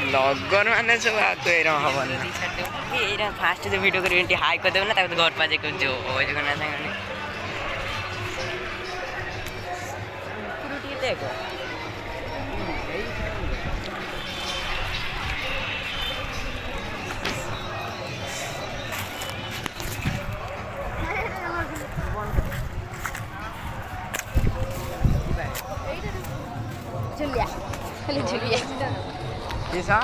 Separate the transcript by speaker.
Speaker 1: Blogger मैंने सब आगे हवन ये फास्ट जो वीडियो कर हाई कर देव ना घर पाजे जो करना देख
Speaker 2: Julia. Hello, Julia.
Speaker 1: Isa?